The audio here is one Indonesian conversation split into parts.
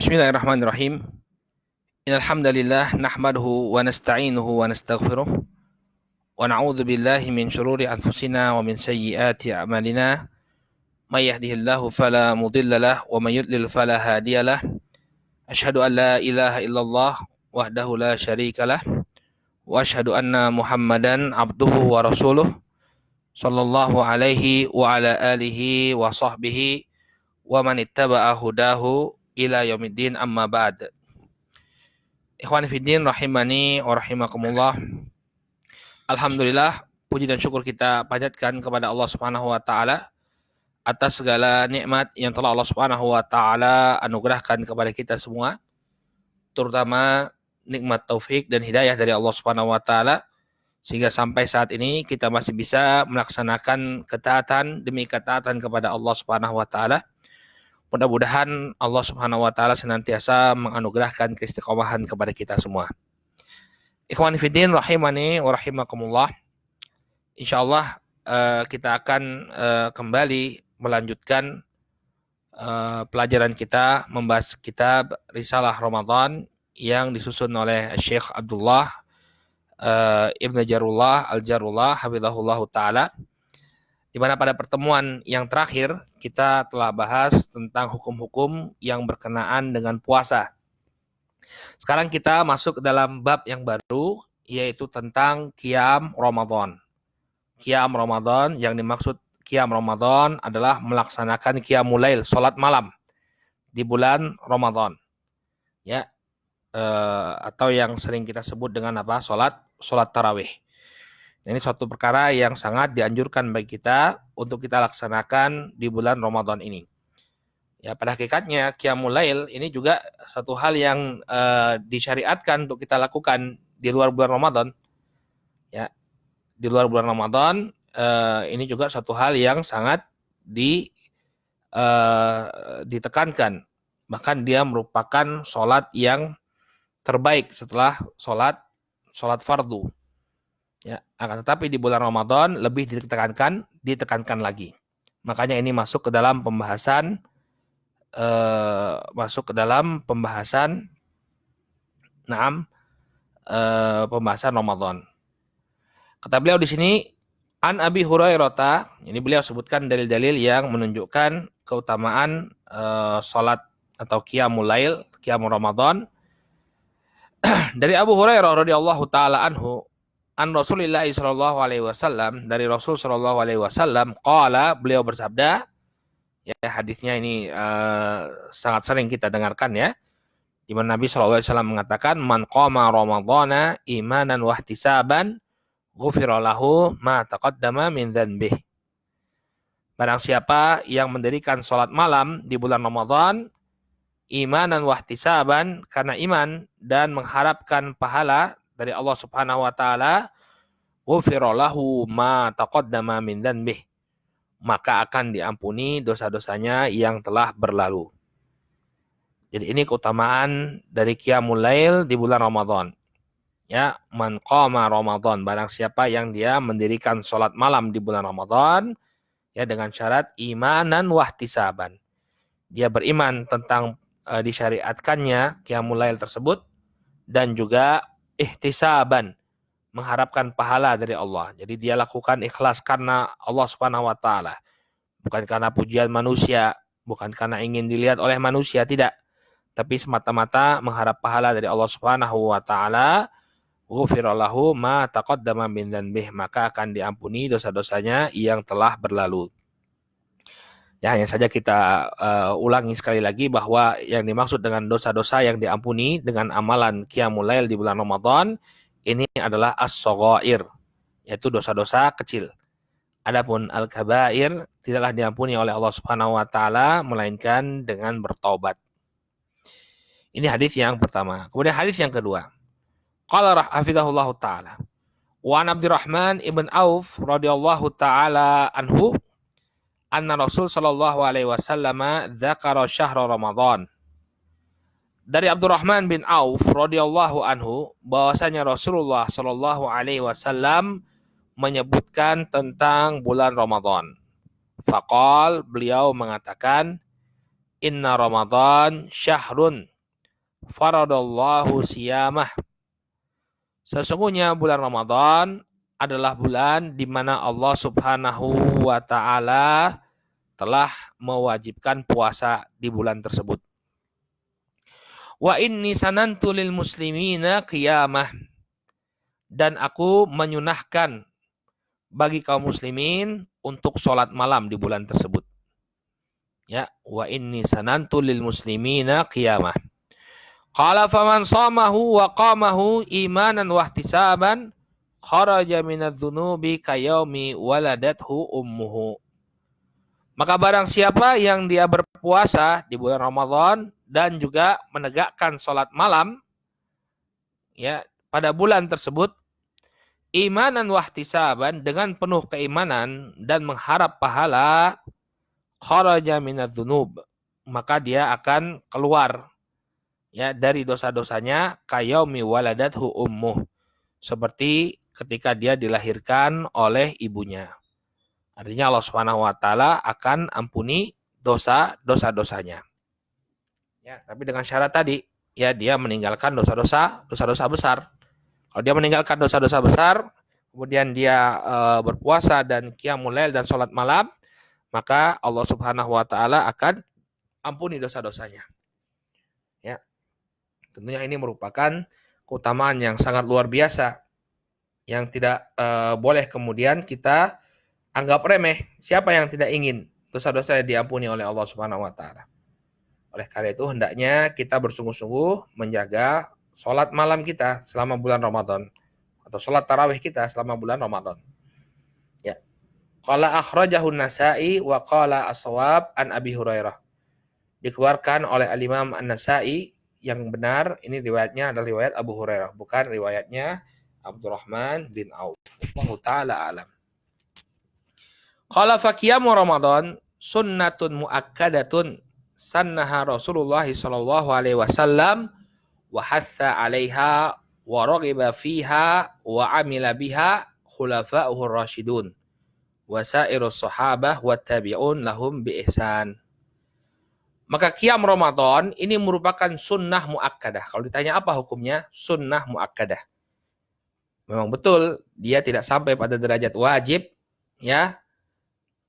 Bismillahirrahmanirrahim. Innal hamdalillah nahmaduhu wa nasta'inuhu wa nastaghfiruh wa na'udzu billahi min shururi anfusina wa min sayyiati a'malina. May yahdihillahu fala mudilla lah wa may yudlil fala hadiyalah. Asyhadu an la ilaha illallah wahdahu la syarikalah wa asyhadu anna Muhammadan abduhu wa rasuluh sallallahu alaihi wa ala alihi wa sahbihi wa man ittaba'a hudahu ila yaumiddin amma ba'd. Ikhwani fiddin rahimani wa rahimakumullah. Alhamdulillah, puji dan syukur kita panjatkan kepada Allah Subhanahu wa taala atas segala nikmat yang telah Allah Subhanahu wa taala anugerahkan kepada kita semua, terutama nikmat taufik dan hidayah dari Allah Subhanahu wa taala sehingga sampai saat ini kita masih bisa melaksanakan ketaatan demi ketaatan kepada Allah Subhanahu wa taala. Mudah-mudahan Allah Subhanahu wa taala senantiasa menganugerahkan keistiqomahan kepada kita semua. Ikhwani fiddin rahimani wa rahimakumullah. Insyaallah kita akan kembali melanjutkan pelajaran kita membahas kitab Risalah Ramadan yang disusun oleh Syekh Abdullah Ibn Jarullah Al-Jarullah hafizahullahu taala. Di mana pada pertemuan yang terakhir kita telah bahas tentang hukum-hukum yang berkenaan dengan puasa. Sekarang kita masuk ke dalam bab yang baru, yaitu tentang Qiyam Ramadan. Qiyam Ramadan, yang dimaksud Qiyam Ramadan adalah melaksanakan Qiyamul Lail, salat malam di bulan Ramadan. Ya, atau yang sering kita sebut dengan apa? Salat tarawih. Ini suatu perkara yang sangat dianjurkan bagi kita untuk kita laksanakan di bulan Ramadan ini. Ya, pada hakikatnya Qiyamul Lail ini juga satu hal yang disyariatkan untuk kita lakukan di luar bulan Ramadan. Ya, di luar bulan Ramadan ini juga satu hal yang sangat ditekankan. Bahkan dia merupakan sholat yang terbaik setelah sholat fardu. Ya, akan tetapi di bulan Ramadan lebih ditekankan lagi. Makanya ini masuk ke dalam pembahasan pembahasan Ramadan. Kata beliau di sini, An Abi Hurairah, ini beliau sebutkan dalil-dalil yang menunjukkan keutamaan salat atau Qiyamul Lail, Qiyamul Ramadan. Dari Abu Hurairah radhiyallahu taala anhu, an Rasulillah sallallahu alaihi wasallam, dari Rasul sallallahu alaihi wasallam, qala, beliau bersabda, ya hadisnya ini sangat sering kita dengarkan ya, di mana Nabi sallallahu alaihi wasallam mengatakan, man qama ramadhana imanan wa ihtisaban ghufira lahu ma taqaddama min dzanbih. Barang siapa yang mendirikan salat malam di bulan Ramadan imanan wa ihtisaban, karena iman dan mengharapkan pahala dari Allah Subhanahu wa taala, ghufira lahu ma taqaddama min dzanbih, maka akan diampuni dosa-dosanya yang telah berlalu. Jadi ini keutamaan dari Qiyamul Lail di bulan Ramadan. Ya, man qama Ramadan, barang siapa yang dia mendirikan salat malam di bulan Ramadan ya dengan syarat imanan wa ihtisaban. Dia beriman tentang disyariatkannya Qiyamul Lail tersebut dan juga ihtisaban, mengharapkan pahala dari Allah. Jadi dia lakukan ikhlas karena Allah Subhanahu wa taala. Bukan karena pujian manusia, bukan karena ingin dilihat oleh manusia, tidak. Tapi semata-mata mengharap pahala dari Allah Subhanahu wa taala. Ghufira lahu ma taqaddama min dzanbih, maka akan diampuni dosa-dosanya yang telah berlalu. Ya, hanya saja kita ulangi sekali lagi bahwa yang dimaksud dengan dosa-dosa yang diampuni dengan amalan Qiyamul Lail di bulan Ramadan ini adalah as-shaghair, yaitu dosa-dosa kecil. Adapun al-kabair tidaklah diampuni oleh Allah Subhanahu wa taala melainkan dengan bertaubat. Ini hadis yang pertama. Kemudian hadis yang kedua. Qala hafizahullahu taala. Wa an Abdurrahman ibn Auf radhiyallahu taala anhu anna Rasul sallallahu alaihi wasallam dzakara syahra Ramadan. Dari Abdurrahman bin Auf radhiyallahu anhu bahwasanya Rasulullah sallallahu alaihi wasallam menyebutkan tentang bulan Ramadan. Faqal, beliau mengatakan, Inna Ramadan syahrun faradallahu siyamah. Sesungguhnya bulan Ramadan adalah bulan di mana Allah Subhanahu wa taala telah mewajibkan puasa di bulan tersebut. Wa inni sanantu lil muslimina qiyamah. Dan aku menyunahkan bagi kaum muslimin untuk sholat malam di bulan tersebut. Ya, wa inni sanantu lil muslimina qiyamah. Qala faman shamahu wa qamahu imanan wa ihtisaban kharaja minadz-dzunubi kayaumi waladathu ummuhu. Maka barang siapa yang dia berpuasa di bulan Ramadan dan juga menegakkan sholat malam ya pada bulan tersebut, imanan wahtisaban, dengan penuh keimanan dan mengharap pahala, kharaja minadz-dzunub, maka dia akan keluar ya dari dosa-dosanya, kayaumi waladathu ummuh, seperti ketika dia dilahirkan oleh ibunya. Artinya Allah Subhanahu wa taala akan ampuni dosa-dosanya. Ya, tapi dengan syarat tadi, ya dia meninggalkan dosa-dosa besar. Kalau dia meninggalkan dosa-dosa besar, kemudian dia berpuasa dan qiyamul lail dan sholat malam, maka Allah Subhanahu wa taala akan ampuni dosa-dosanya. Ya. Tentunya ini merupakan keutamaan yang sangat luar biasa yang tidak boleh kemudian kita anggap remeh. Siapa yang tidak ingin dosa-dosa diampuni oleh Allah Subhanahu wa taala? Oleh karena itu hendaknya kita bersungguh-sungguh menjaga sholat malam kita selama bulan Ramadan atau sholat tarawih kita selama bulan Ramadan. Ya. Qala akhrajahu An-Nasa'i wa qala as-shawab an Abi Hurairah. Dikeluarkan oleh Al-Imam An-Nasa'i, yang benar ini riwayatnya adalah riwayat Abu Hurairah, bukan riwayatnya Abdurrahman bin Auf. Wallahu taala alam. Qala fa qiyamu Ramadan sunnatun muakkadatun sannaha Rasulullah sallallahu alaihi wasallam wa hatha 'alaiha wa raghiba fiha wa 'amila biha khulafa'uhur rasyidun wa sairus sahabah wa tabi'un lahum bi ihsan. Maka qiyam Ramadan ini merupakan sunnah muakkadah. Kalau ditanya apa hukumnya? Sunnah muakkadah. Memang betul dia tidak sampai pada derajat wajib, ya.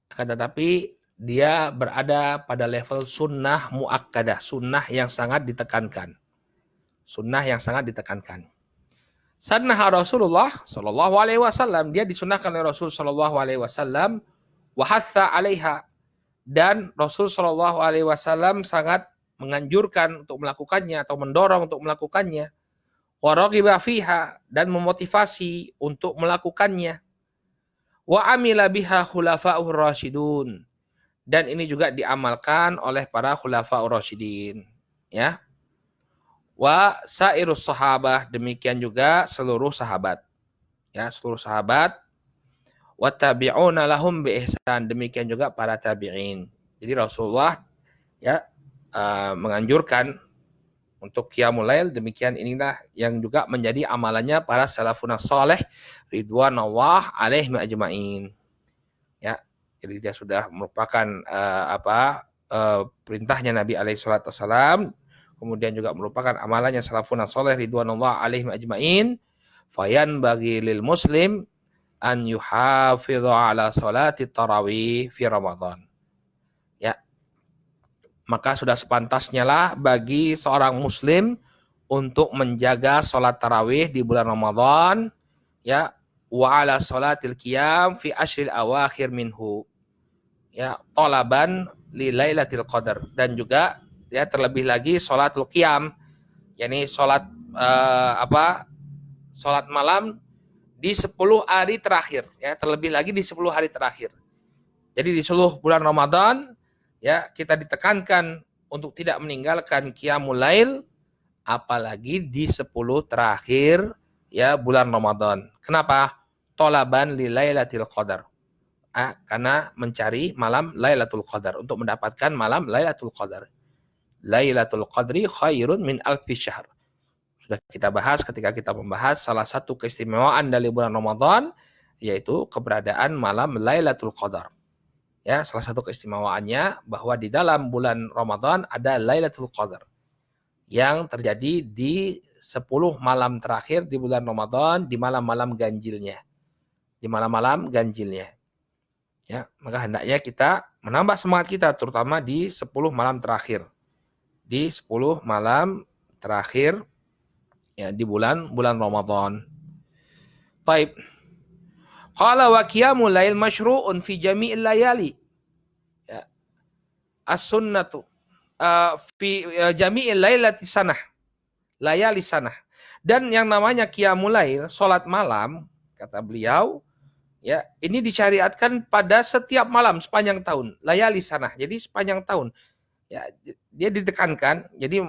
Akan tetapi dia berada pada level sunnah muakkadah, sunnah yang sangat ditekankan. Sunnah yang sangat ditekankan. Sunnah Rasulullah sallallahu alaihi wasallam, dia disunnahkan oleh Rasul sallallahu alaihi wasallam, wa hatha 'alaiha, dan Rasul sallallahu alaihi wasallam sangat menganjurkan untuk melakukannya atau mendorong untuk melakukannya. Wa raghiba fiha, dan memotivasi untuk melakukannya. Wa amila biha khulafa'ur rasyidun, dan ini juga diamalkan oleh para khulafa'ur rasyidin, ya. Wa sairus sahabah, demikian juga seluruh sahabat, ya, seluruh sahabat. Wa tabi'una lahum bi ihsan, demikian juga para tabi'in. Jadi Rasulullah ya menganjurkan untuk qiyamul lail, demikian inilah yang juga menjadi amalannya para salafun saleh ridwanullah alaihim ajmain. Ya, jadi dia sudah merupakan perintahnya Nabi alaihi salatu wasalam, kemudian juga merupakan amalannya salafun saleh ridwanullah alaihim ajmain. Fayan bagi lil muslim an yuhafidhu ala salati tarawih fi Ramadan. Ya. Maka sudah sepantasnya lah bagi seorang muslim untuk menjaga salat tarawih di bulan Ramadan, ya, wa ala salatil qiyam fi ashril awakhir minhu, ya, talaban li lailatul qadar, dan juga ya terlebih lagi salatul qiyam, yakni salat salat malam di 10 hari terakhir, ya, terlebih lagi di 10 hari terakhir. Jadi di seluruh bulan Ramadan ya kita ditekankan untuk tidak meninggalkan qiyamul lail, apalagi di 10 terakhir ya bulan Ramadan. Kenapa? Talaban li lailatul qadar. Karena mencari malam Lailatul Qadar, untuk mendapatkan malam Lailatul Qadar. Lailatul Qadri khairun min alfi syahr. Sudah kita bahas ketika kita membahas salah satu keistimewaan dari bulan Ramadan, yaitu keberadaan malam Lailatul Qadar. Ya, salah satu keistimewaannya bahwa di dalam bulan Ramadan ada Lailatul Qadar yang terjadi di 10 malam terakhir di bulan Ramadan, di malam-malam ganjilnya. Di malam-malam ganjilnya. Ya, maka hendaknya kita menambah semangat kita terutama di 10 malam terakhir. Di 10 malam terakhir ya di bulan Ramadan. Taib. Qala wa qiyamul lail masyru'un fi jami'il layali. Ya. As-sunnatu fi jami'il lailati sanah. Layali sanah. Dan yang namanya qiyamul lail, salat malam, kata beliau, ya, ini disyariatkan pada setiap malam sepanjang tahun. Layali sanah. Jadi sepanjang tahun. Ya, dia ditekankan. Jadi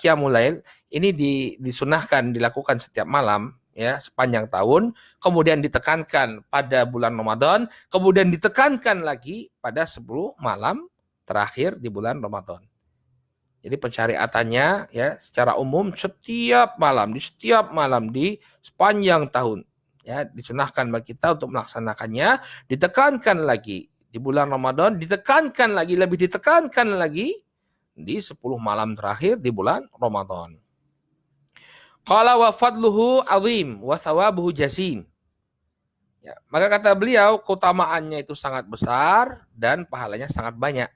qiyamul lail ini disunahkan dilakukan setiap malam ya sepanjang tahun, kemudian ditekankan pada bulan Ramadan, kemudian ditekankan lagi pada 10 malam terakhir di bulan Ramadan. Jadi pensyariatannya ya secara umum setiap malam di sepanjang tahun ya disunahkan bagi kita untuk melaksanakannya, ditekankan lagi di bulan Ramadan, ditekankan lagi, lebih ditekankan lagi di 10 malam terakhir di bulan Ramadan. Qala wa fadluhu azim wa thawabuhu jazim. Ya, maka kata beliau keutamaannya itu sangat besar dan pahalanya sangat banyak.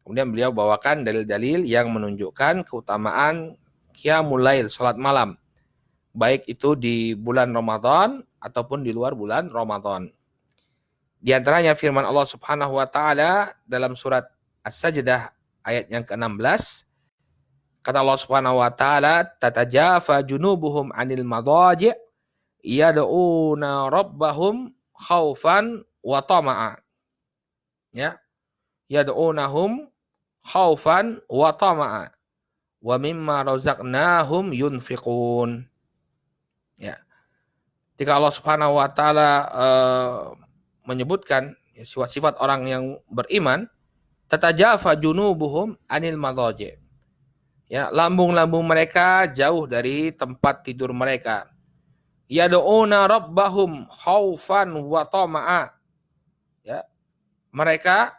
Kemudian beliau bawakan dalil-dalil yang menunjukkan keutamaan qiyamul lail, salat malam. Baik itu di bulan Ramadan ataupun di luar bulan Ramadan. Di antaranya firman Allah Subhanahu wa taala dalam surat As-Sajdah ayat yang ke-16. Kata Allah Subhanahu wa taala, "Tatajafa junubuhum 'anil madaji' yad'una rabbahum khaufan wa tama'a." Ya. Yad'unahum khaufan wa tama'a wa mimma razaqnahum yunfiqun. Ya. Ketika Allah Subhanahu wa taala menyebutkan sifat-sifat orang yang beriman, tatajafa junubuhum 'anil madaji'. Ya, lambung-lambung mereka jauh dari tempat tidur mereka. Yad'una rabbahum khaufan wa tama'a. Ya. Mereka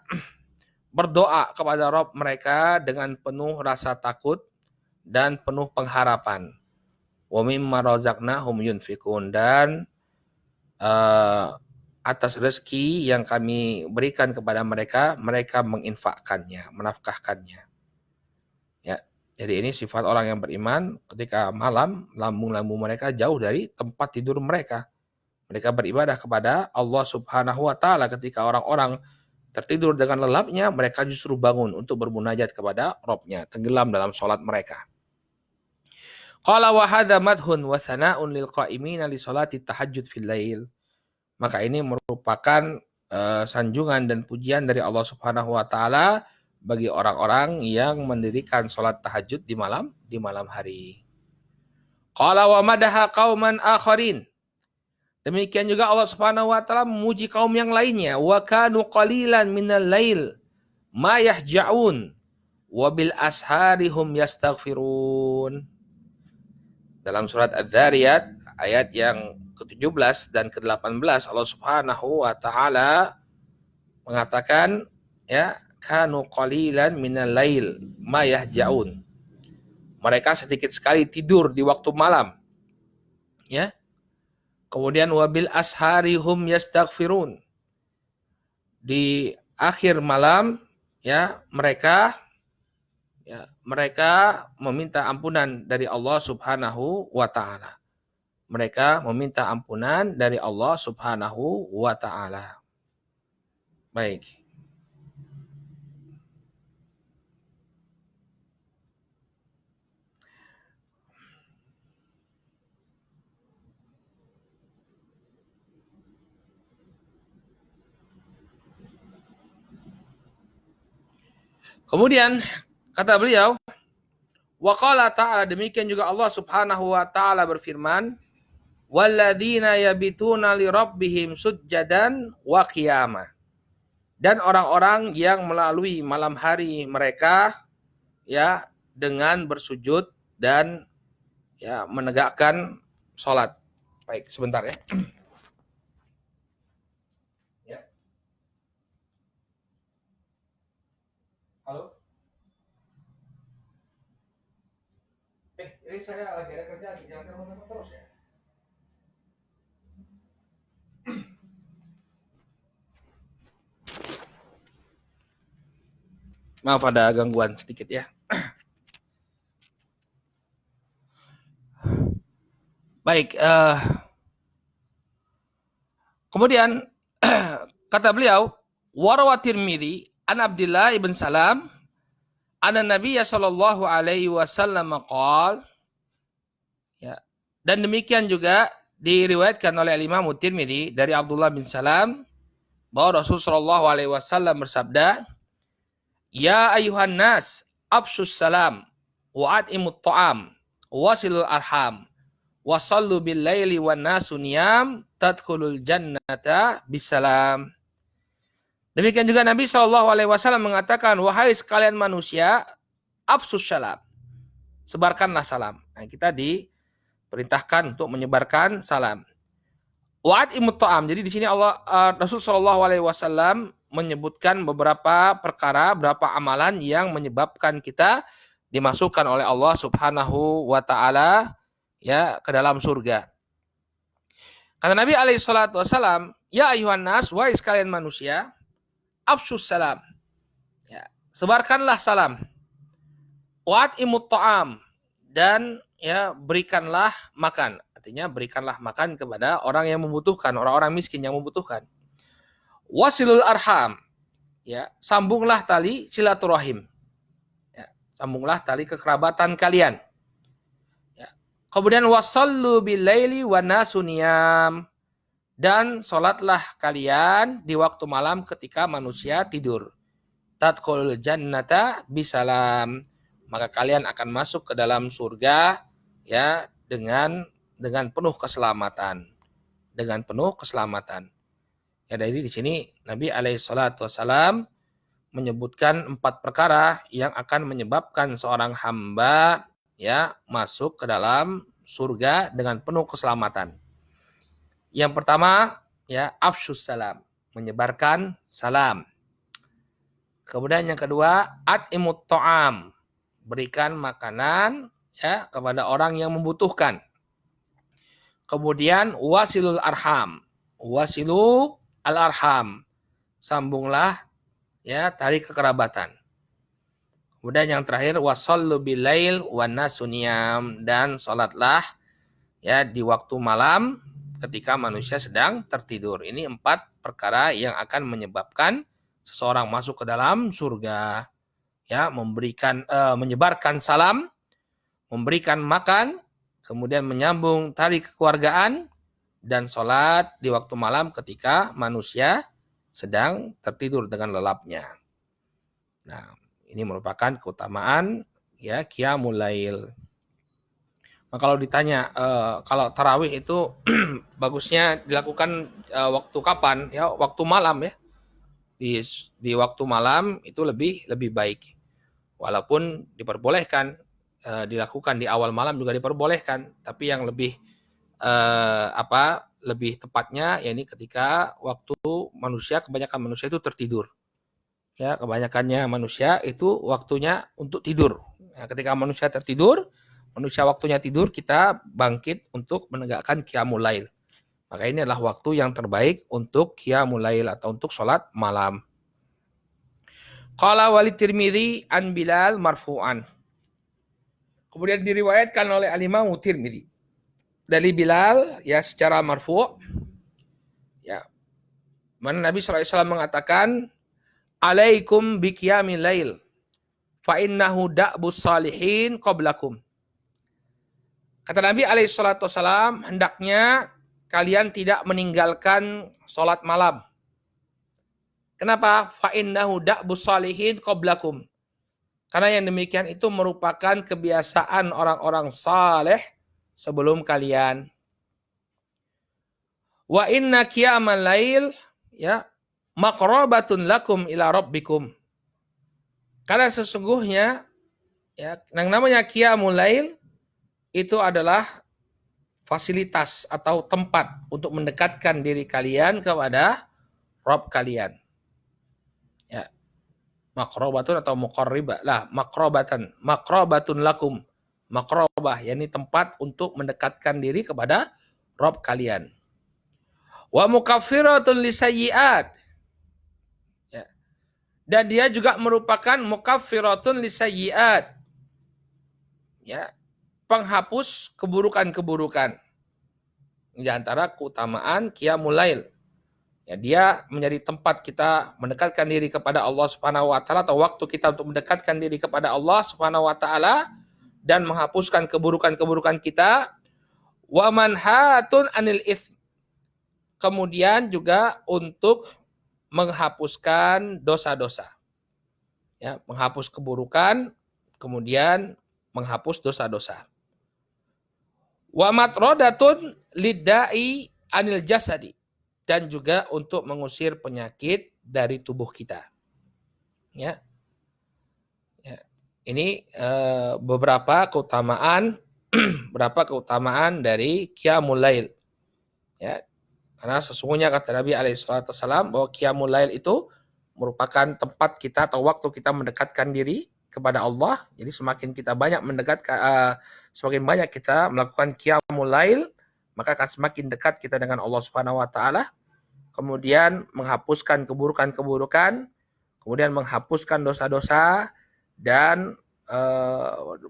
berdoa kepada Rabb mereka dengan penuh rasa takut dan penuh pengharapan. Wa mimma razaqnahum yunfikun, dan atas rezeki yang kami berikan kepada mereka, mereka menginfakkannya, menafkahkannya. Ya, jadi ini sifat orang yang beriman ketika malam lambung-lambung mereka jauh dari tempat tidur mereka. Mereka beribadah kepada Allah Subhanahu wa taala. Ketika orang-orang tertidur dengan lelapnya, mereka justru bangun untuk bermunajat kepada Rabb-nya, tenggelam dalam sholat mereka. Qala wa hadza madhun wa sana'un lil qa'imina li salati tahajjud fil lail. Maka ini merupakan sanjungan dan pujian dari Allah Subhanahu wa taala bagi orang-orang yang mendirikan sholat tahajud di malam hari. Qala wa madaha qauman akharin. Demikian juga Allah Subhanahu wa taala memuji kaum yang lainnya, wa kanu qalilan minal lail ma yahja'un wa bil ashari hum yastaghfirun. Dalam surat Adz-Dzariyat ayat yang ke-17 dan ke-18 Allah Subhanahu wa taala mengatakan ya kanu qalilan minal lail ma yahja'un. Mereka sedikit sekali tidur di waktu malam. Ya. Kemudian wabil ashari hum yastaghfirun. Di akhir malam ya mereka meminta ampunan dari Allah Subhanahu wa taala. Mereka meminta ampunan dari Allah Subhanahu wa taala. Baik. Kemudian kata beliau, wa qala ta'ala, demikian juga Allah Subhanahu wa taala berfirman, walladzina yabituna li rabbihim sujjadan wa qiyama. Dan orang-orang yang melalui malam hari mereka ya dengan bersujud dan ya menegakkan salat. Baik, sebentar ya. Jadi saya lagi ada kerjaan, jangan telepon terus ya. Maaf ada gangguan sedikit ya. Baik, kemudian kata beliau, Warwa Tirmidzi an Abdullah ibn Salam anna Nabiya sallallahu alaihi wasallam qol, ya. Dan demikian juga diriwayatkan oleh Imam Tirmidzi dari Abdullah bin Salam bahwa Rasulullah sallallahu alaihi wasallam bersabda, "Ya ayuhan nas, afsus salam wa at'imut ta'am, wasilul arham, wasallu bil laili wan nasu niyam, tadkhulul jannata bisalam." Demikian juga Nabi Shallallahu Alaihi Wasallam mengatakan, wahai sekalian manusia, afsus salam, sebarkanlah salam. Nah, kita diperintahkan untuk menyebarkan salam. Wa'at imut ta'am. Jadi di sini Rasul Shallallahu Alaihi Wasallam menyebutkan beberapa perkara, beberapa amalan yang menyebabkan kita dimasukkan oleh Allah Subhanahu Wa Taala ya ke dalam surga. Kata Nabi Alaihi Wasallam, ya ayuhan nas, wahai sekalian manusia, afsus salam, ya, sebarkanlah salam. Wa'at imut ta'am, dan ya berikanlah makan. Artinya berikanlah makan kepada orang yang membutuhkan, orang-orang miskin yang membutuhkan. Wasilul arham, ya, sambunglah tali silaturahim, ya, sambunglah tali kekerabatan kalian. Ya. Kemudian wasallu bilaili wa nasu niyam, dan sholatlah kalian di waktu malam ketika manusia tidur. Tadkhulul jannata bisalam, maka kalian akan masuk ke dalam surga ya dengan penuh keselamatan. Dengan penuh keselamatan. Ya, dari di sini Nabi alaihi salatu wasalam menyebutkan 4 perkara yang akan menyebabkan seorang hamba ya masuk ke dalam surga dengan penuh keselamatan. Yang pertama, ya, afsyus salam, menyebarkan salam. Kemudian yang kedua, at'imut ta'am, berikan makanan ya kepada orang yang membutuhkan. Kemudian wasilul arham, wasilu al-arham, sambunglah ya tali kekerabatan. Kemudian yang terakhir, wasallu bilail wan nasu niyam, dan salatlah ya di waktu malam ketika manusia sedang tertidur. Ini 4 perkara yang akan menyebabkan seseorang masuk ke dalam surga. Ya, menyebarkan salam, memberikan makan, kemudian menyambung tali kekeluargaan, dan sholat di waktu malam ketika manusia sedang tertidur dengan lelapnya. Nah, ini merupakan keutamaan ya qiyamul lail. Nah, kalau ditanya kalau tarawih itu bagusnya dilakukan waktu kapan? Ya, waktu malam ya. Di waktu malam itu lebih baik. Walaupun diperbolehkan dilakukan di awal malam juga diperbolehkan, tapi yang lebih lebih tepatnya ya ini ketika waktu kebanyakan manusia itu tertidur. Ya, kebanyakannya manusia itu waktunya untuk tidur. Nah, ketika manusia tertidur, manusia waktunya tidur, kita bangkit untuk menegakkan qiyamul lail. Maka ini adalah waktu yang terbaik untuk qiyamul lail atau untuk sholat malam. Qala walid Tirmidzi an Bilal marfu'an. Kemudian diriwayatkan oleh Al-Imam Tirmidzi dari Bilal ya secara marfu'. Ya. Mana Nabi sallallahu alaihi wasallam mengatakan, "Alaikum biqiyamil lail fa innahu da'bus salihin qablakum." Kata Nabi alaihi salatu wasallam, hendaknya kalian tidak meninggalkan salat malam. Kenapa? Fa innahu da'bus salihin qablakum. Karena yang demikian itu merupakan kebiasaan orang-orang saleh sebelum kalian. Wa inna qiyamal lail ya maqrabatun lakum ila rabbikum. Karena sesungguhnya ya yang namanya qiyamul lail itu adalah fasilitas atau tempat untuk mendekatkan diri kalian kepada Rabb kalian. Ya. Maqrabatun atau muqarribah lah, maqrabatun lakum. Maqrabah muqarabah, yakni tempat untuk mendekatkan diri kepada Rabb kalian. Wa mukaffiratun lisayyi'at. Ya. Dan dia juga merupakan mukaffiratun lisayyi'at. Ya, penghapus keburukan-keburukan. Di antara keutamaan Qiyamul Lail. Ya, dia menjadi tempat kita mendekatkan diri kepada Allah Subhanahu wa taala, atau waktu kita untuk mendekatkan diri kepada Allah Subhanahu wa taala dan menghapuskan keburukan-keburukan kita. Wa manhatun anil its. Kemudian juga untuk menghapuskan dosa-dosa. Ya, menghapus keburukan, kemudian menghapus dosa-dosa. Wa matrodatun lidda'i anil jasadi. Dan juga untuk mengusir penyakit dari tubuh kita. Ya. Ya. Ini beberapa keutamaan dari Qiyamul Lail. Ya. Karena sesungguhnya kata Nabi SAW bahwa Qiyamul Lail itu merupakan tempat kita atau waktu kita mendekatkan diri kepada Allah. Jadi semakin kita banyak semakin banyak kita melakukan Qiyamul Lail, maka akan semakin dekat kita dengan Allah Subhanahu wa taala. Kemudian menghapuskan keburukan-keburukan, kemudian menghapuskan dosa-dosa dan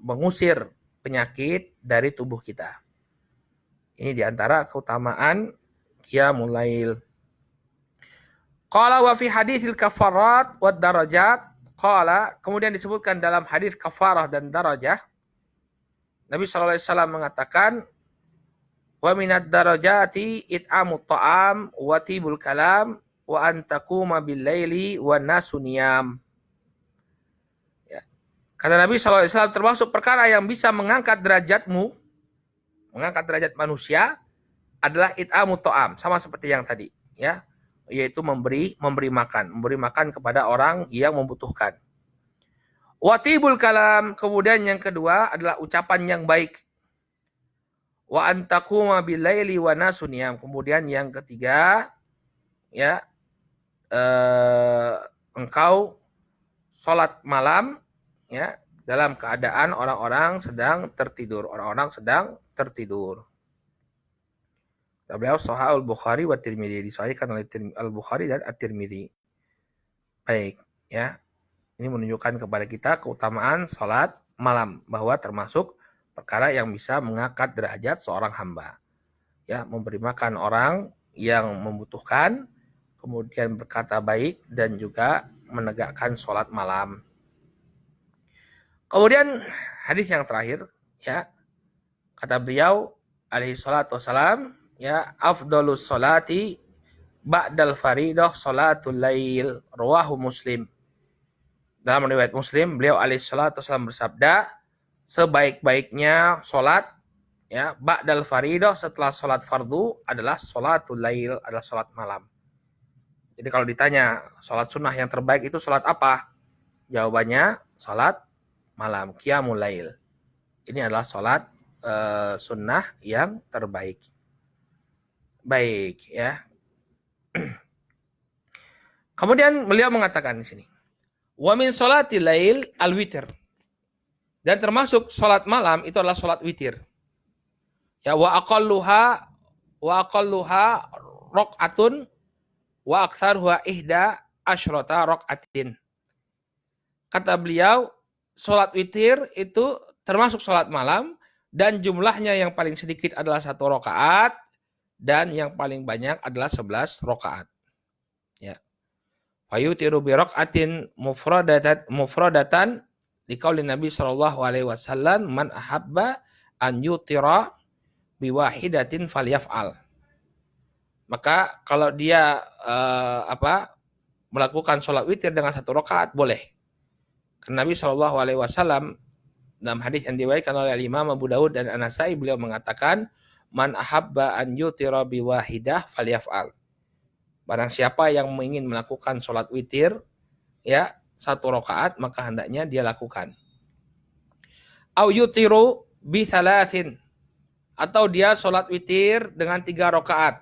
mengusir penyakit dari tubuh kita. Ini diantara keutamaan Qiyamul Lail. Qala wa fi haditsil kafarat wad darajat. Qala, kemudian disebutkan dalam hadis kafarah dan darajah, Nabi SAW mengatakan, wa minad darajati it'amut ta'am wa tibul kalam wa an taquma bil laili wa nasu niyam. Ya. Kata Nabi SAW, termasuk perkara yang bisa mengangkat derajatmu, mengangkat derajat manusia, adalah it'amut ta'am, sama seperti yang tadi, ya, yaitu memberi makan kepada orang yang membutuhkan. Watibul kalam, kemudian yang kedua adalah ucapan yang baik. Wa antaquma bil laili wa nasu niyam, kemudian yang ketiga, ya, engkau salat malam, ya, dalam keadaan orang-orang sedang tertidur. Beliau Sahih Al-Bukhari wa Tirmidzi, disahihkan oleh Al-Bukhari dan At-Tirmidzi. Baik, ya. Ini menunjukkan kepada kita keutamaan salat malam, bahwa termasuk perkara yang bisa mengangkat derajat seorang hamba. Ya, memberi makan orang yang membutuhkan, kemudian berkata baik, dan juga menegakkan salat malam. Kemudian hadis yang terakhir, ya, kata beliau alaihi salatu wassalam, ya, afdhalus salati ba'dal faridah salatul lail, rawahu Muslim. Dalam riwayat Muslim, beliau alaihi salatu wassalam bersabda, sebaik-baiknya salat, ya, ba'dal faridah, setelah salat fardu, adalah salatul lail, adalah salat malam. Jadi kalau ditanya salat sunnah yang terbaik itu salat apa? Jawabannya salat malam, Qiyamul Lail. Ini adalah salat sunnah yang terbaik. Baik, ya. Kemudian beliau mengatakan di sini, wa min sholatil lail al-witir. Dan termasuk salat malam itu adalah salat witir. Ya, wa aqalluha raq'atun wa aktsaruha ihda asyrata raq'atin. Kata beliau, salat witir itu termasuk salat malam, dan jumlahnya yang paling sedikit adalah 1 rakaat, dan yang paling banyak adalah 11 rakaat. Ya. Fayutiru bi raq'atin mufradatan liqauli Nabi sallallahu alaihi wasallam, man ahabba an yutira bi wahidatin falyaf'al. Maka kalau dia melakukan sholat witir dengan 1 rakaat boleh. Karena Nabi sallallahu alaihi wasallam dalam hadis yang diriwayatkan oleh Imam Abu Dawud dan An-Nasa'i, beliau mengatakan, man ahabba an yutira bi wahidah falyaf'al. Barang siapa yang ingin melakukan sholat witir, ya, 1 rakaat, maka hendaknya dia lakukan. Au yutiru bi thalathin, atau dia sholat witir dengan 3 rakaat,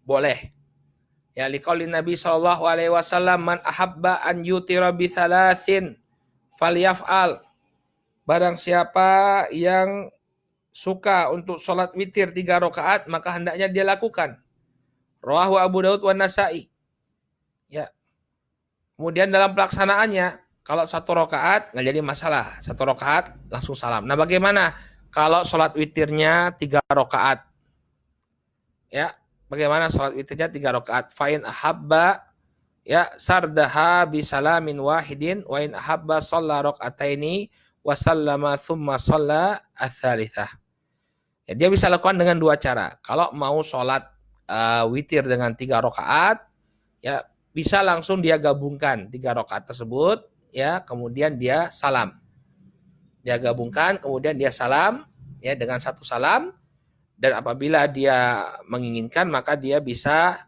boleh. Ya, liqaulin Nabi sallallahu alaihi wasallam, man ahabba an yutira bi thalathin falyaf'al. Barang siapa yang suka untuk sholat witir 3 rakaat, maka hendaknya dia lakukan. Rawahu Abu Daud wa Nasa'i. Ya. Kemudian dalam pelaksanaannya, kalau 1 rakaat nggak jadi masalah. 1 rakaat langsung salam. Nah, bagaimana kalau sholat witirnya 3 rakaat? Ya, bagaimana sholat witirnya 3 rakaat? Fa'in ahabba ya sardaha bisalamin wahidin wa in ahabba shalla raka'ataini wa sallama thumma shalla ats-tsalitsah. Ya, dia bisa lakukan dengan 2 cara. Kalau mau sholat witir dengan 3 rakaat, ya bisa langsung dia gabungkan 3 rakaat tersebut, ya kemudian dia salam. Dia gabungkan, kemudian dia salam, ya dengan 1 salam. Dan apabila dia menginginkan, maka dia bisa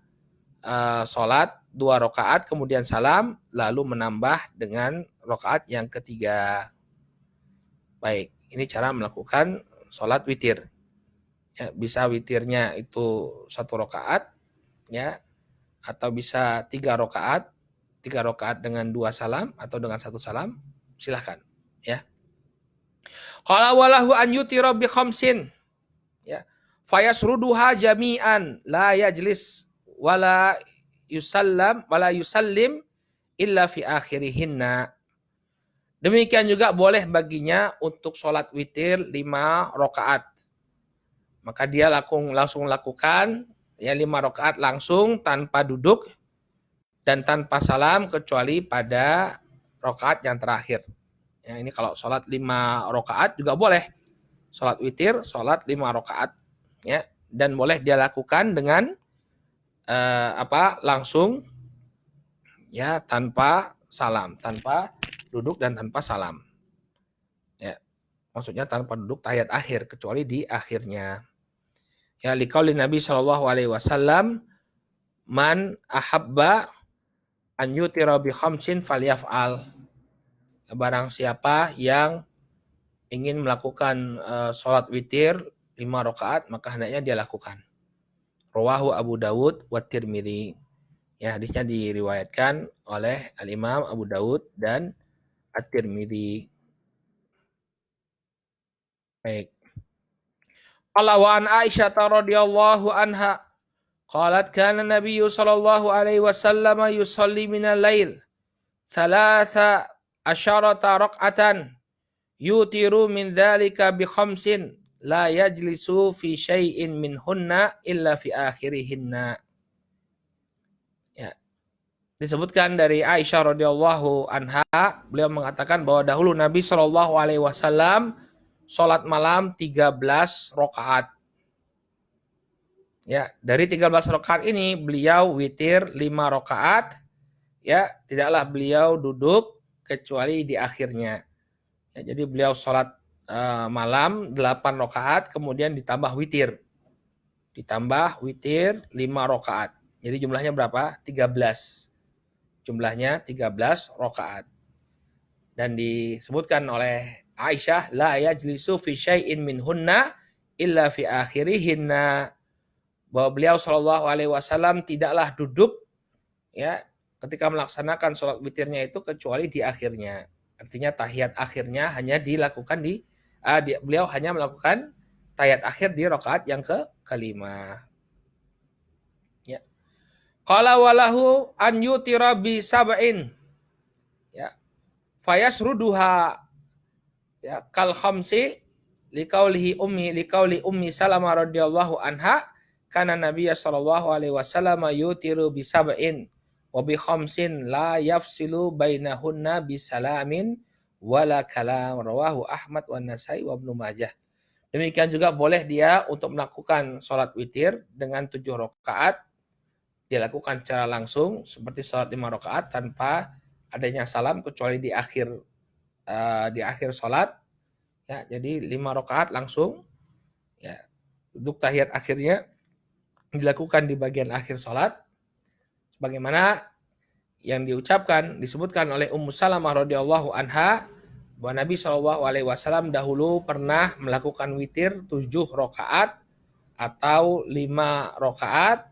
sholat 2 rakaat, kemudian salam, lalu menambah dengan rakaat yang ketiga. Baik, ini cara melakukan sholat witir. Ya, bisa witirnya itu 1 rakaat, ya, atau bisa 3 rakaat, 3 rakaat dengan 2 salam atau dengan 1 salam, silahkan. Ya. Qala walahu an yutira bi khamsin. Ya. Fayasruduha jami'an la yajlis wala yusallim illa fi akhirihinna. Demikian juga boleh baginya untuk sholat witir 5 rakaat. Maka dia langsung lakukan ya 5 rakaat langsung tanpa duduk dan tanpa salam kecuali pada rakaat yang terakhir. Ya, ini kalau sholat 5 rakaat juga boleh. Sholat witir, sholat 5 rakaat. Ya, dan boleh dia lakukan dengan langsung ya tanpa salam, tanpa duduk dan tanpa salam. Ya, maksudnya tanpa duduk tahiyat akhir kecuali di akhirnya. Ya liqauli Nabi sallallahu alaihi wasallam man ahabba an yutira bi khamsin falyaf'al. Barang siapa yang ingin melakukan sholat witir 5 rakaat, maka hendaknya dia lakukan. Rawahu Abu Dawud wa Tirmidzi. Ya, hadisnya diriwayatkan oleh Al-Imam Abu Dawud dan At-Tirmidzi. Baik. Qala wa an Aisyah radhiyallahu anha qalat kana Nabiyyu sallallahu alaihi wasallam yusalli minal lail thalatha asyarata raq'atan yutiru min dzalika bi khamsin la yajlisu fi syai'in minhunna illa fi akhirihinna. Ya. Disebutkan dari Aisyah radhiyallahu anha, beliau mengatakan bahwa dahulu Nabi sallallahu alaihi wasallam salat malam 13 rakaat. Ya, dari 13 rakaat ini beliau witir 5 rakaat. Ya, tidaklah beliau duduk kecuali di akhirnya. Ya, jadi beliau sholat malam 8 rakaat, kemudian ditambah witir. Ditambah witir 5 rakaat. Jadi jumlahnya berapa? 13. Jumlahnya 13 rakaat. Dan disebutkan oleh Aisyah, la yajlisu fi syai'in minhunna illa fi akhirihinna. Bahwa beliau sallallahu alaihi wasallam tidaklah duduk ya ketika melaksanakan sholat witirnya itu kecuali di akhirnya. Artinya tahiyat akhirnya hanya dilakukan beliau hanya melakukan tahiyat akhir di rakaat yang kelima. Ya. Qala walahu an yutira bi sab'in. Ya. Fayasruduha ya kal khamsi liqauli ummi Salamah radhiyallahu anha kana Nabiya sallallahu alaihi wasallam yutiru bi sab'in wa bi khamsin la yafsilu bainahunna bisalamin wala kalam. Rawahu Ahmad wa Nasai wa Ibnu Majah. Demikian juga boleh dia untuk melakukan sholat witir dengan 7 rakaat dilakukan secara langsung seperti sholat 5 rakaat tanpa adanya salam kecuali di akhir sholat. Ya, jadi 5 rakaat langsung ya untuk tahiyat akhirnya dilakukan di bagian akhir sholat sebagaimana yang disebutkan oleh Ummu Salamah radhiyallahu anha bahwa Nabi Shallallahu alaihi wasallam dahulu pernah melakukan witir 7 rakaat atau 5 rakaat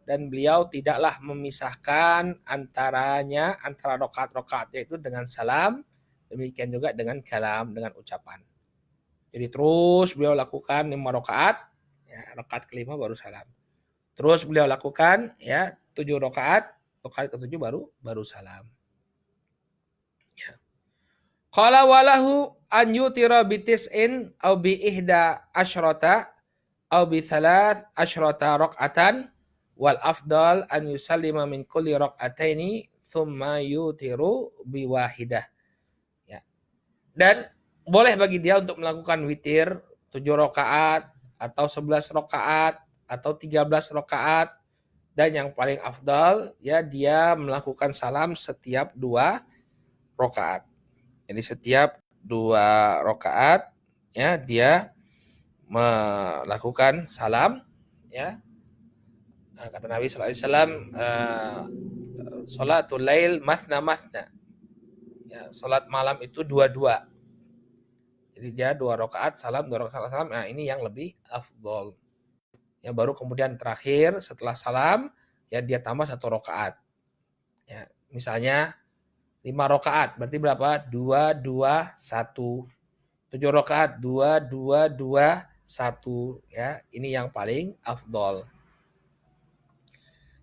dan beliau tidaklah memisahkan antara rakaat-rakaat yaitu dengan salam, demikian juga dengan kalam, dengan ucapan. Jadi terus beliau lakukan 5 rakaat, ya, rakaat kelima baru salam. Terus beliau lakukan ya 7 rakaat, rakaat ke-7 baru salam. Ya. Qala walahu an yutira bitis'in aw bi ihda asyrata aw bi thalath asyrata raq'atan wal afdal an yusallima min kulli raq'ataini thumma yutiru bi wahidah. Ya. Dan boleh bagi dia untuk melakukan witir 7 rakaat atau 11 rakaat atau 13 rakaat, dan yang paling afdal ya dia melakukan salam setiap 2 rakaat. Jadi setiap 2 rakaat ya dia melakukan salam ya. Kata Nabi sallallahu alaihi wasallam, salatul lail mathna mathna. Ya, salat malam itu 2-2. Jadi dia 2 rakaat salam, 2 rakaat salam. Nah, ini yang lebih afdol. Ya, baru kemudian terakhir setelah salam ya dia tambah 1 rakaat. Ya, misalnya 5 rakaat berarti berapa? 2 2 1. 7 rakaat 2 2 2 1 ya. Ini yang paling afdol.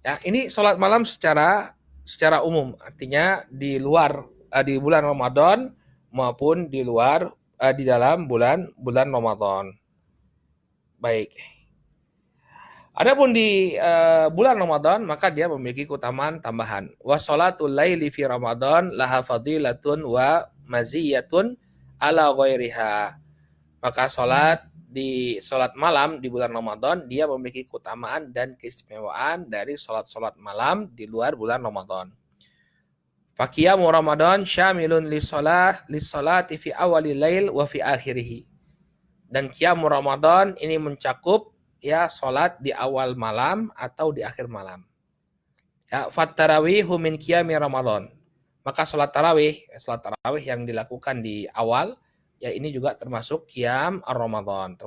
Ya, ini sholat malam secara umum, artinya di luar di bulan Ramadan maupun di luar di dalam bulan Ramadan. Baik. Adapun di bulan Ramadan maka dia memiliki keutamaan tambahan. Wa sholatul laili fi Ramadan laha fadilatun wa maziyatun ala ghairiha. Maka sholat malam di bulan Ramadan dia memiliki keutamaan dan keistimewaan dari sholat malam di luar bulan Ramadan. Faqiyamu Ramadan syamilun lis-sholati fi awalil lail wa fi akhirih. Dan qiyamu Ramadan ini mencakup ya sholat di awal malam atau di akhir malam. Ya, fattarawihu min qiyami Ramadan. Maka sholat tarawih yang dilakukan di awal ya ini juga termasuk qiyam Ramadan,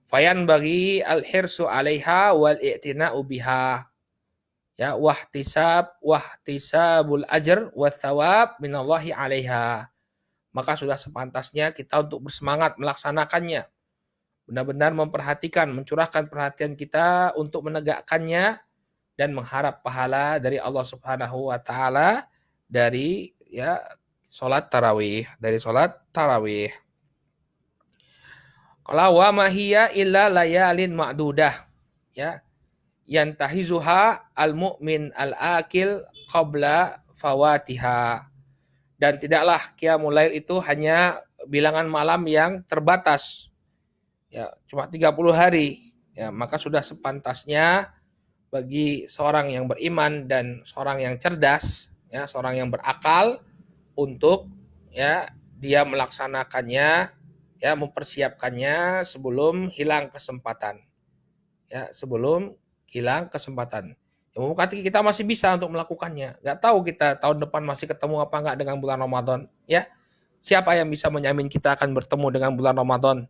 Fayan bagi al-hirsu 'alaiha wal i'tina'u biha. Ya, wahtisabul ajr wa thawab minallahi 'alaiha. Maka sudah sepantasnya kita untuk bersemangat melaksanakannya. Benar-benar memperhatikan, mencurahkan perhatian kita untuk menegakkannya dan mengharap pahala dari Allah Subhanahu wa taala dari ya sholat tarawih. Qala wa ma hiya illa layalin ma'dudah. Ya. Yantahizuha al-mu'min al-akil qabla fawatiha. Dan tidaklah qiyamul lail itu hanya bilangan malam yang terbatas. Ya, cuma 30 hari. Ya, maka sudah sepantasnya bagi seorang yang beriman dan seorang yang cerdas, ya, seorang yang berakal untuk ya dia melaksanakannya, ya mempersiapkannya sebelum hilang kesempatan. Ya, sebelum hilang kesempatan. Ya, mungkin kita masih bisa untuk melakukannya. Nggak tahu kita tahun depan masih ketemu apa nggak dengan bulan Ramadan. Ya, siapa yang bisa menjamin kita akan bertemu dengan bulan Ramadan?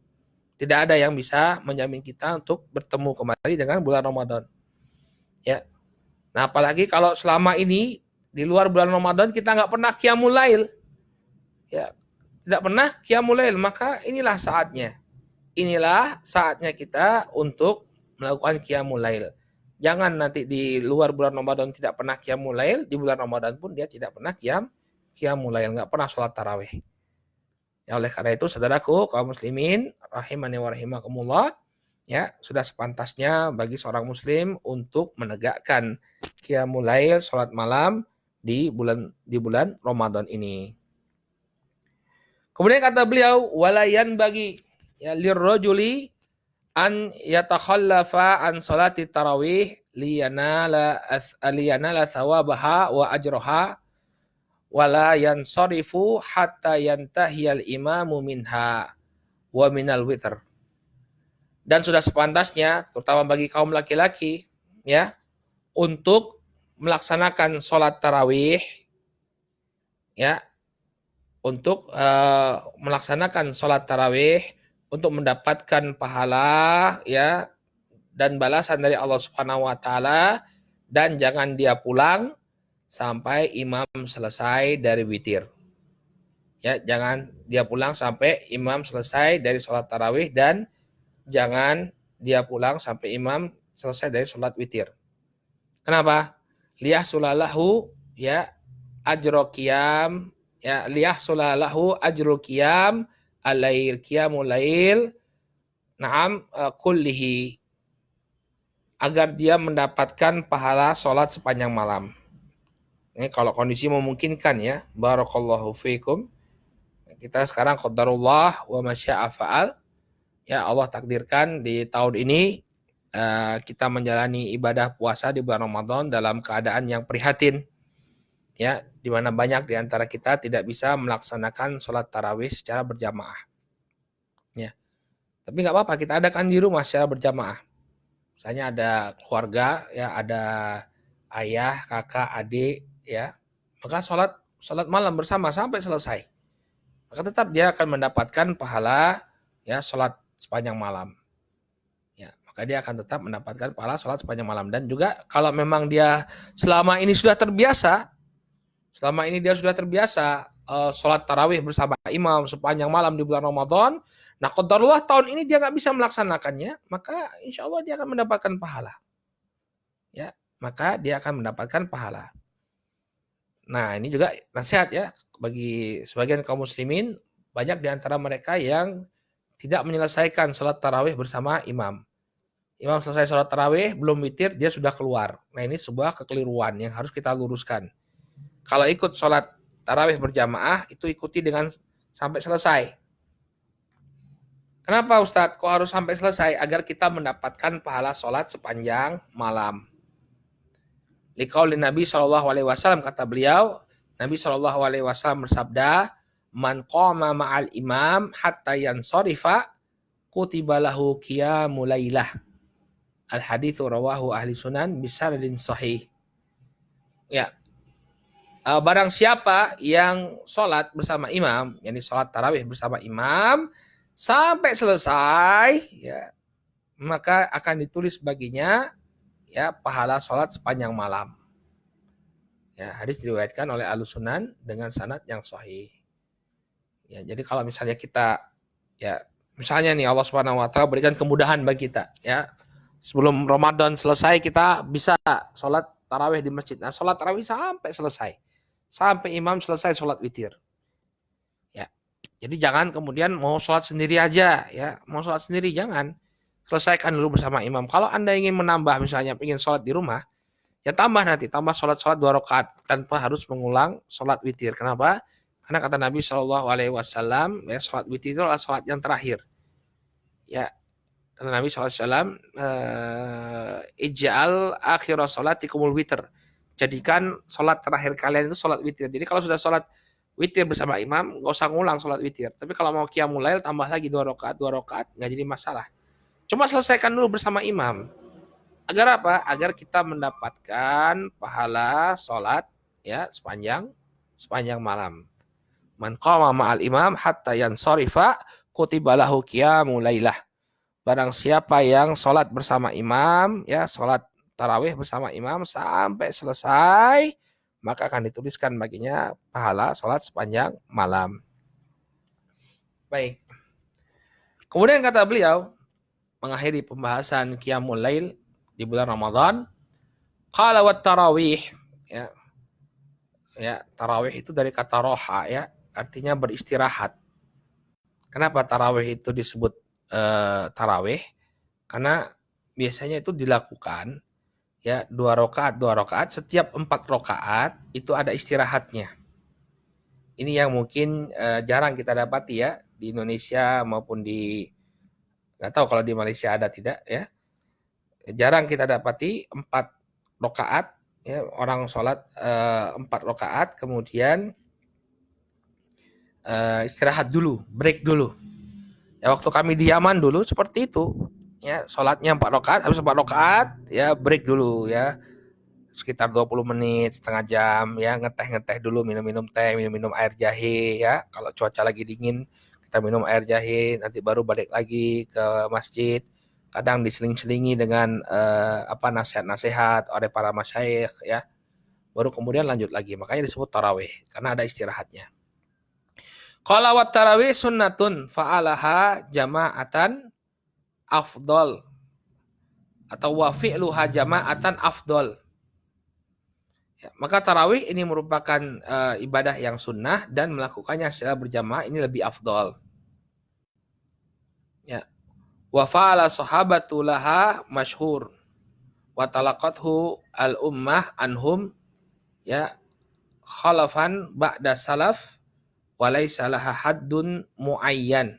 Tidak ada yang bisa menjamin kita untuk bertemu kembali dengan bulan Ramadan. Ya, nah apalagi kalau selama ini di luar bulan Ramadan kita nggak pernah qiyamul lail. Ya, tidak pernah qiyamul lail, maka inilah saatnya kita untuk melakukan qiyamul lail. Jangan nanti di luar bulan Ramadan tidak pernah qiyamul lail, di bulan Ramadan pun dia tidak pernah qiyamul lail, enggak pernah sholat tarawih. Ya, oleh karena itu saudaraku kaum muslimin rahimani wa rahimakumullah, ya sudah sepantasnya bagi seorang muslim untuk menegakkan qiyamul lail, sholat malam di bulan Ramadan ini. Kemudian kata beliau walayan bagi ya lirrajuli an yatakhallafa an salati tarawih liyanala thawabaha wa ajraha wala yansarifu hatta yantahiyal imamu minha wa minal witr. Dan sudah sepantasnya terutama bagi kaum laki-laki ya untuk melaksanakan sholat tarawih ya melaksanakan sholat tarawih untuk mendapatkan pahala ya dan balasan dari Allah Subhanahu wa taala, dan jangan dia pulang sampai imam selesai dari witir. Ya, jangan dia pulang sampai imam selesai dari sholat tarawih, dan jangan dia pulang sampai imam selesai dari sholat witir. Kenapa? Liyah sulalahu ya ajro qiyam, ya liyah sulalahu ajro qiyam alail qiyamul lail na'am kullihi, agar dia mendapatkan pahala sholat sepanjang malam. Ini kalau kondisi memungkinkan ya. Barakallahu fiikum. Kita sekarang qadarullah wa masya'a fa'al. Ya, Allah takdirkan di tahun ini kita menjalani ibadah puasa di bulan Ramadan dalam keadaan yang prihatin. Ya, di mana banyak di antara kita tidak bisa melaksanakan sholat tarawih secara berjamaah. Ya. Tapi nggak apa-apa, kita adakan di rumah secara berjamaah. Misalnya ada keluarga, ya ada ayah, kakak, adik, ya, maka sholat malam bersama sampai selesai. Maka tetap dia akan mendapatkan pahala ya sholat sepanjang malam. Ya, maka dia akan tetap mendapatkan pahala sholat sepanjang malam. Dan juga kalau memang dia selama ini sudah terbiasa sholat tarawih bersama imam sepanjang malam di bulan Ramadan, nah qadarullah tahun ini dia nggak bisa melaksanakannya, maka insya Allah dia akan mendapatkan pahala. Ya, maka dia akan mendapatkan pahala. Nah, ini juga nasihat ya bagi sebagian kaum muslimin, banyak di antara mereka yang tidak menyelesaikan sholat tarawih bersama imam. Imam selesai sholat tarawih, belum witir, dia sudah keluar. Nah, ini sebuah kekeliruan yang harus kita luruskan. Kalau ikut sholat tarawih berjamaah, itu ikuti dengan sampai selesai. Kenapa Ustadz? Kok harus sampai selesai? Agar kita mendapatkan pahala sholat sepanjang malam. Liqauli Nabi SAW, kata beliau, Nabi SAW bersabda, man qama ma'al imam hatta yansorifa kutiba lahu qiyamul lailah. Al haditsu rawahu ahli sunan bisanadin sahih. Ya, barang siapa yang sholat bersama imam, yakni sholat tarawih bersama imam sampai selesai, ya, maka akan ditulis baginya ya pahala sholat sepanjang malam. Ya, hadis diriwayatkan oleh Ahlussunan dengan sanad yang sahih. Ya, jadi kalau misalnya kita ya misalnya nih Allah Subhanahu wa taala berikan kemudahan bagi kita ya. Sebelum Ramadan selesai kita bisa sholat tarawih di masjid. Nah, sholat tarawih sampai selesai. Sampai imam selesai sholat witir. Ya. Jadi jangan kemudian mau sholat sendiri aja ya. Mau sholat sendiri jangan. Selesaikan dulu bersama imam. Kalau Anda ingin menambah misalnya ingin sholat di rumah, ya tambah sholat 2 rakaat tanpa harus mengulang sholat witir. Kenapa? Karena kata Nabi SAW, ya sholat witir itu adalah sholat yang terakhir. Ya, kata Nabi SAW, ij'al akhir sholatikumul witr. Jadikan sholat terakhir kalian itu sholat witir. Jadi kalau sudah sholat witir bersama imam, nggak usah ngulang sholat witir. Tapi kalau mau qiyamul lail, tambah lagi 2 rakaat, nggak jadi masalah. Cuma selesaikan dulu bersama imam. Agar apa? Agar kita mendapatkan pahala sholat ya sepanjang malam. Man qama ma'al imam hatta yansarifa kutiba lahu qiyamul lailah. Barang siapa yang sholat bersama imam, ya sholat tarawih bersama imam sampai selesai, maka akan dituliskan baginya pahala sholat sepanjang malam. Baik. Kemudian kata beliau, mengakhiri pembahasan qiyamul lail di bulan Ramadan, qala wat tarawih, ya tarawih itu dari kata roha ya, artinya beristirahat. Kenapa tarawih itu disebut tarawih? Karena biasanya itu dilakukan ya 2 rakaat, setiap 4 rakaat itu ada istirahatnya. Ini yang mungkin jarang kita dapati ya di Indonesia maupun nggak tahu kalau di Malaysia ada tidak ya. Jarang kita dapati 4 rakaat ya, orang sholat 4 rakaat kemudian istirahat dulu, break dulu. Ya waktu kami di Yaman dulu seperti itu. Ya, sholatnya 4 rakaat, habis 4 rakaat ya break dulu ya. Sekitar 20 menit, setengah jam ya, ngeteh dulu, minum teh, minum air jahe ya. Kalau cuaca lagi dingin, kita minum air jahe, nanti baru balik lagi ke masjid. Kadang diseling-selingi dengan nasihat-nasihat oleh para masyayikh ya. Baru kemudian lanjut lagi. Makanya disebut tarawih karena ada istirahatnya. Qala wat tarawih sunnatun fa'alaha jama'atan afdol, atau wa fi'luha jama'atan afdol. Ya, maka tarawih ini merupakan ibadah yang sunnah dan melakukannya secara berjamaah ini lebih afdol. Ya. Wa fa'ala sahabatu laha masyhur wa talaqathu al ummah anhum, ya, khalafan ba'da salaf wa laisa laha haddun muayyan.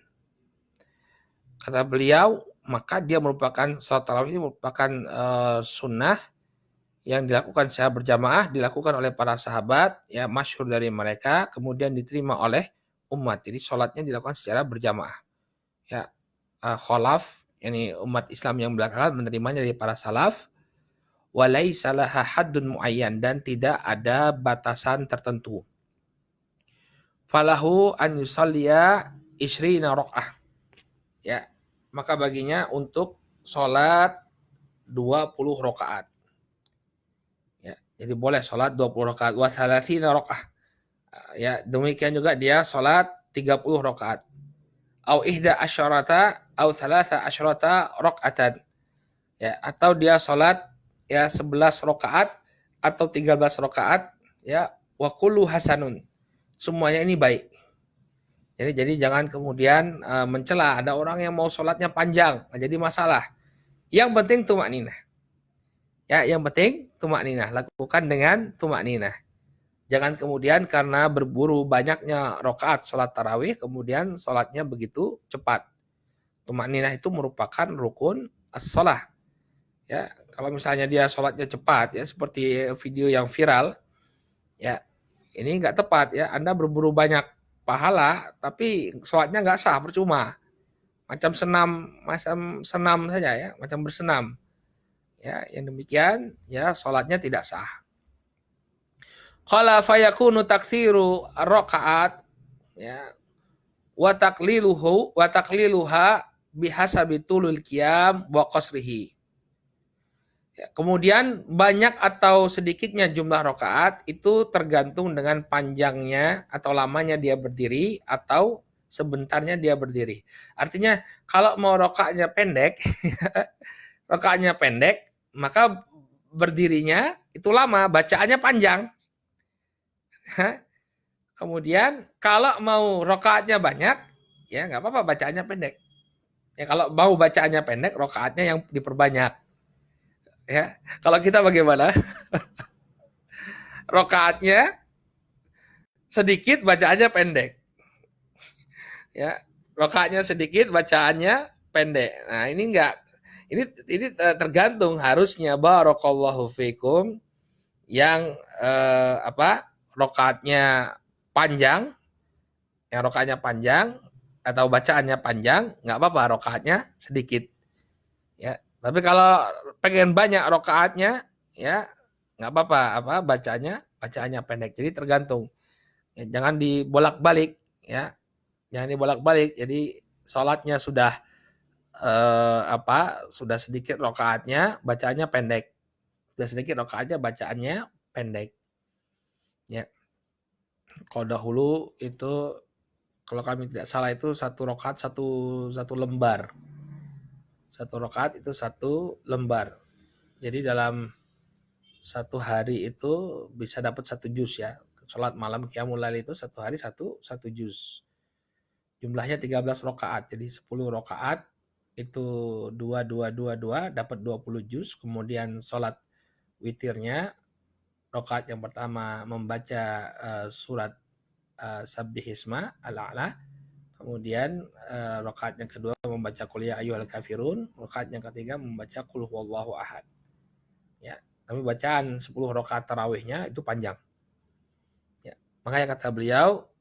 Kata beliau, maka dia merupakan salat tarawih ini merupakan sunnah yang dilakukan secara berjamaah, dilakukan oleh para sahabat, ya, masyhur dari mereka, kemudian diterima oleh umat. Jadi sholatnya dilakukan secara berjamaah. Ya, khalaf, yani umat Islam yang belakangan menerimanya dari para salaf. Walaisa laha haddun muayyan, dan tidak ada batasan tertentu. Falahu an yusalliya ishrina raq'ah. Ya, maka baginya untuk sholat 20 rakaat. Jadi boleh sholat 20 rakaat. Wa thalathina rakaah. Ya, demikian juga dia sholat 30 rakaat. Au ihda asyarata au thalatha asyarata rakaatan. Ya, atau dia sholat ya 11 rakaat atau 13 rakaat, ya, wa kullu hasanun. Semuanya ini baik. Jadi jangan kemudian mencela, ada orang yang mau sholatnya panjang, nggak jadi masalah. Yang penting tumakninah. Ya, yang penting tumakninah, lakukan dengan tumakninah. Jangan kemudian karena berburu banyaknya rakaat sholat tarawih, kemudian sholatnya begitu cepat. Tumakninah itu merupakan rukun as-shalah. Ya, kalau misalnya dia sholatnya cepat, ya seperti video yang viral, ya ini nggak tepat, ya. Anda berburu banyak pahala, tapi sholatnya nggak sah, percuma. Macam senam saja, ya, macam bersenam. Ya, yang demikian, ya, sholatnya tidak sah. Qala fayakunu taksiru rakaat, ya, wa taqliluha bihasabi tulul qiyam wa qasrihi. Ya, kemudian banyak atau sedikitnya jumlah rakaat itu tergantung dengan panjangnya atau lamanya dia berdiri atau sebentarnya dia berdiri. Artinya kalau mau rakaatnya pendek, rakaatnya pendek, maka berdirinya itu lama, bacaannya panjang. Kemudian kalau mau rakaatnya banyak, ya nggak apa-apa, bacaannya pendek. Ya kalau mau bacaannya pendek, rakaatnya yang diperbanyak. Ya, kalau kita bagaimana? Rakaatnya sedikit, bacaannya pendek. Ya, rakaatnya sedikit, bacaannya pendek. Nah, ini enggak. Ini tergantung, harusnya barakallahu fikum yang rakaatnya panjang, yang rakaatnya panjang atau bacaannya panjang, nggak apa-apa rakaatnya sedikit. Ya, tapi kalau pengen banyak rakaatnya, ya nggak apa-apa, bacaannya pendek. Jadi tergantung. Ya, jangan dibolak-balik, ya. Jangan dibolak-balik. Jadi sholatnya sudah sudah sedikit rakaatnya, bacaannya pendek. Sudah sedikit rakaatnya, bacaannya pendek. Ya. Kalau dahulu itu, kalau kami tidak salah itu satu rakaat satu lembar. Satu rakaat itu satu lembar. Jadi dalam satu hari itu bisa dapat satu juz, ya. Sholat malam qiyamul lail itu satu hari satu juz. Jumlahnya 13 rakaat. Jadi 10 rakaat itu 2 dapat 20 juz. Kemudian sholat witirnya, rakaat yang pertama membaca surat Sabbihisma al-A'la. Kemudian rakaat yang kedua membaca Qul ya ayyuhal kafirun. Rakaat yang ketiga membaca Qul huwallahu ahad. Ya, tapi bacaan 10 rakaat tarawihnya itu panjang. Ya, makanya kata beliau,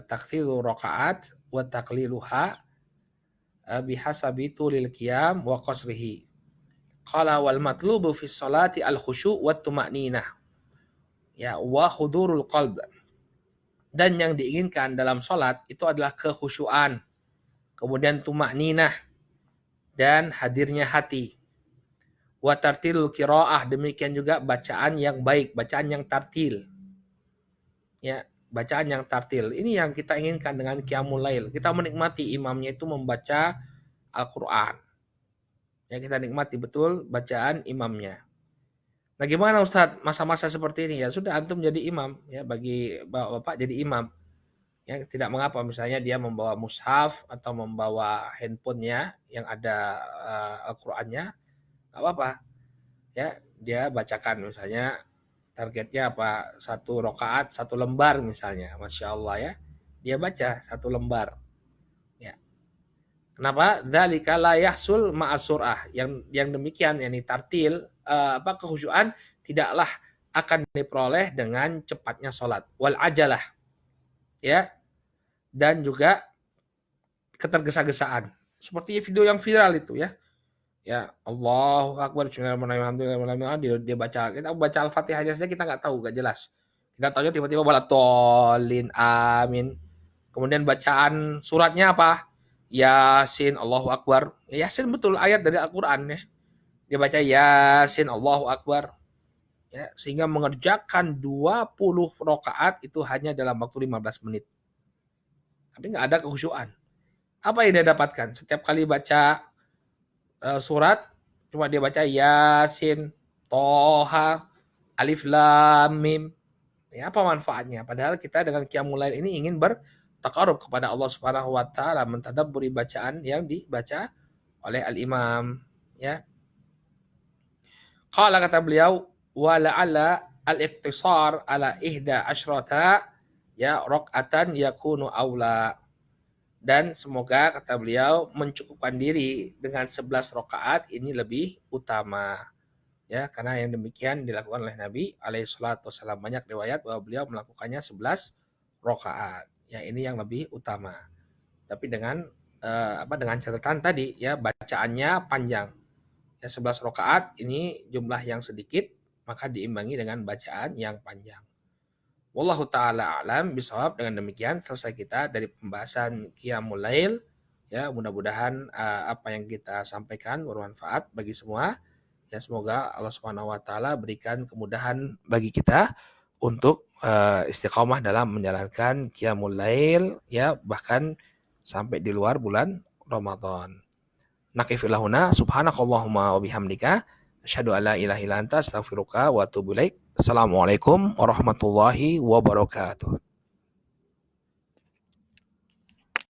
taksiru rakaat wa taqliluha bihasabi tulil qiyam wa qasrihi. Qala wal matlubu fi sholati al khusyu' wa tuma'ninah. Ya, wa hudurul qalb. Dan yang diinginkan dalam sholat itu adalah kekhusyuan, kemudian tuma'ninah, dan hadirnya hati. Wa tartilul qiraah, demikian juga bacaan yang baik, bacaan yang tartil. Ya, bacaan yang tartil. Ini yang kita inginkan dengan qiyamul lail. Kita menikmati imamnya itu membaca Al-Quran. Ya, kita nikmati betul bacaan imamnya. Nah, gimana Ustadz masa-masa seperti ini? Ya sudah, antum jadi imam ya, bagi bapak jadi imam. Ya, tidak mengapa misalnya dia membawa mushaf atau membawa handphonenya yang ada Al-Qur'annya, nggak apa-apa. Ya, dia bacakan misalnya targetnya apa? Satu rakaat, satu lembar misalnya. Masya Allah ya. Dia baca satu lembar. Ya. Kenapa? Dzalika la yahsul ma'asurah. Yang demikian yakni tartil kekhusyuan tidaklah akan diperoleh dengan cepatnya sholat. Wal ajalah ya, dan juga ketergesa-gesaan. Seperti video yang viral itu ya. Ya, Allahu Akbar, Bismillahirrahmanirrahim, dia baca. Kita baca Al-Fatihah saja kita nggak tahu, nggak jelas. Kita tahunya tiba-tiba balatolin, amin. Kemudian bacaan suratnya apa? Yasin, Allahu Akbar. Yasin betul ayat dari Al-Quran ya. Dia baca Yasin, Allahu Akbar. Ya, sehingga mengerjakan 20 rakaat itu hanya dalam waktu 15 menit. Tapi nggak ada kekhusyuan. Apa yang dia dapatkan? Setiap kali baca surat, cuma dia baca Yasin, Toha, Alif Lam Mim. Ya, apa manfaatnya? Padahal kita dengan qiyamul lail ini ingin bertakarub kepada Allah Subhanahu wa taala, mentadabburi bacaan yang dibaca oleh al-imam, ya. Qala, kata beliau, wa la'alla al-iqtisar ala ihda asyrata ya rakaatan yakunu aula. Dan semoga, kata beliau, mencukupkan diri dengan 11 rakaat ini lebih utama. Ya, karena yang demikian dilakukan oleh Nabi alaihi salatu wasallam. Banyak riwayat bahwa beliau melakukannya 11 rakaat. Ya, ini yang lebih utama. Tapi dengan dengan catatan tadi ya, bacaannya panjang. Ya, 11 rakaat ini jumlah yang sedikit, maka diimbangi dengan bacaan yang panjang. Wallahu ta'ala a'lam bisawab. Dengan demikian selesai kita dari pembahasan qiyamul lail. Ya, mudah-mudahan apa yang kita sampaikan bermanfaat bagi semua. Ya, semoga Allah Subhanahu wa taala berikan kemudahan bagi kita untuk istiqomah dalam menjalankan qiyamul lail ya, bahkan sampai di luar bulan Ramadan. Naqifil huna subhanakallahumma wa bihamdika asyhadu an la ilaha illa anta astaghfiruka wa atubu ilaik. Assalamualaikum warahmatullahi wabarakatuh.